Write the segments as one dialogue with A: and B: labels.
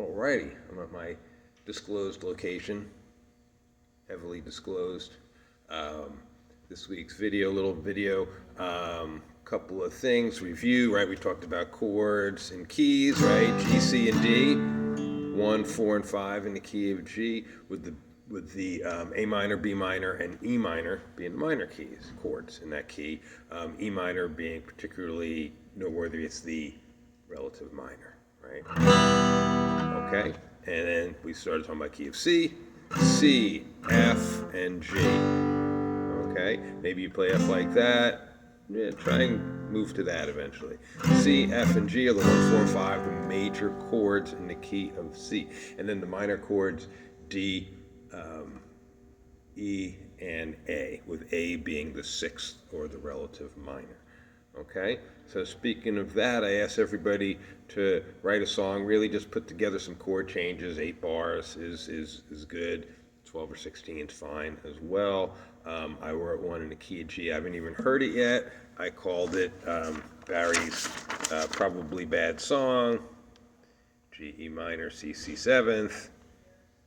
A: Alrighty, I'm at my disclosed location, heavily disclosed. This week's little video, couple of things, review, right? We talked about chords and keys, right? G, C, and D, 1, 4, and 5 in the key of G, with the A minor, B minor, and E minor being minor keys, chords in that key. E minor being particularly noteworthy, it's the relative minor, right? Okay, and then we started talking about key of C, C, F, and G. Okay, maybe you play F like that. Yeah, try and move to that eventually. C, F, and G are the 1, 4, and 5, the major chords in the key of C. And then the minor chords, D, E, and A, with A being the sixth or the relative minor. Okay, so speaking of that, I asked everybody to write a song, really just put together some chord changes. 8 bars is good. 12 or 16 is fine as well. I wrote one in the key of G. I haven't even heard it yet. I called it Barry's Probably Bad Song. G, E minor, C, C seventh,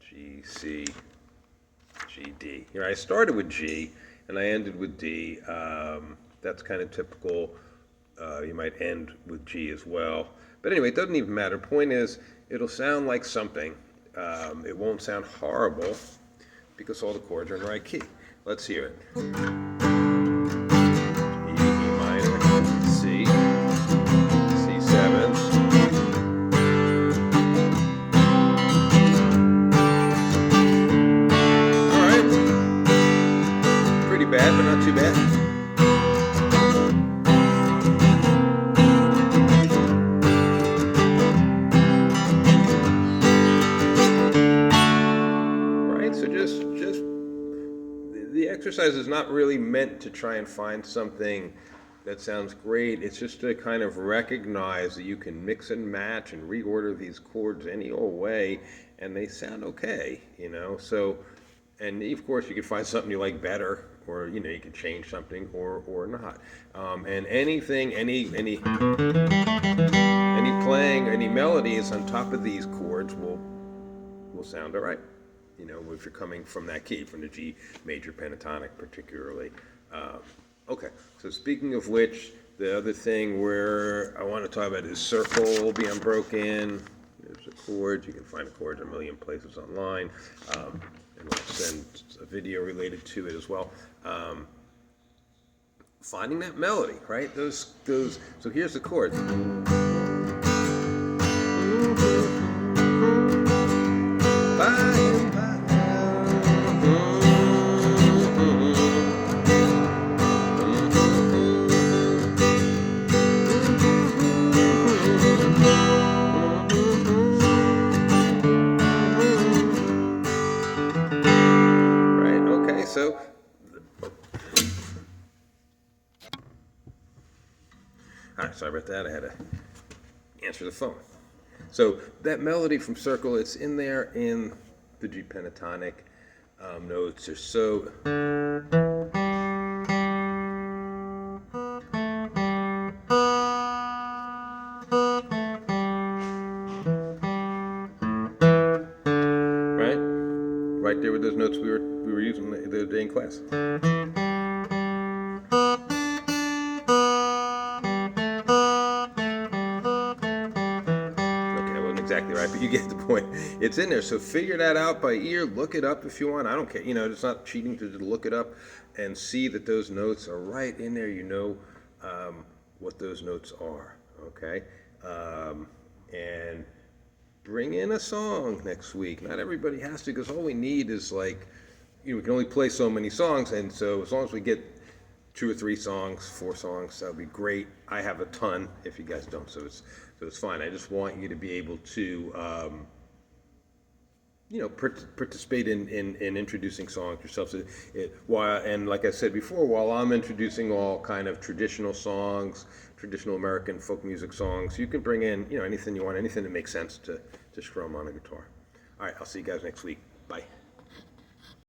A: G, C, G, D. You know, I started with G and I ended with D. That's kind of typical. You might end with G as well. But anyway, it doesn't even matter. Point is, it'll sound like something. It won't sound horrible because all the chords are in the right key. Let's hear it. E, E minor, C, C7. All right. Pretty bad, but not too bad. The exercise is not really meant to try and find something that sounds great. It's just to kind of recognize that you can mix and match and reorder these chords any old way, and they sound okay, you know. So, and of course, you can find something you like better, or you know, you can change something or not. And anything, any playing, any melodies on top of these chords will sound all right. You know, if you're coming from that key, from the G major pentatonic particularly. Okay, so speaking of which, the other thing where I want to talk about is Circle Be Unbroken. There's a chord. You can find the chords a million places online. And we'll send a video related to it as well. Finding that melody, right? Those. So here's the chord. So, all right, sorry about that. I had to answer the phone. So that melody from Circle, it's in there in the G pentatonic notes or so. Right there with those notes we were using the other day in class. Okay, I wasn't exactly right, but you get the point. It's in there, so figure that out by ear. Look it up if you want. I don't care. You know, it's not cheating to look it up and see that those notes are right in there. You know what those notes are. Okay, and bring in a song next week. Not everybody has to, because all we need is like, you know, we can only play so many songs, and so as long as we get 2 or 3 songs, 4 songs, that would be great. I have a ton if you guys don't, so it's fine. I just want you to be able to, you know, participate in introducing songs yourself. So and like I said before, while I'm introducing all kind of traditional songs, traditional American folk music songs, you can bring in, you know, anything you want, anything that makes sense to strum on a guitar. All right, I'll see you guys next week. Bye.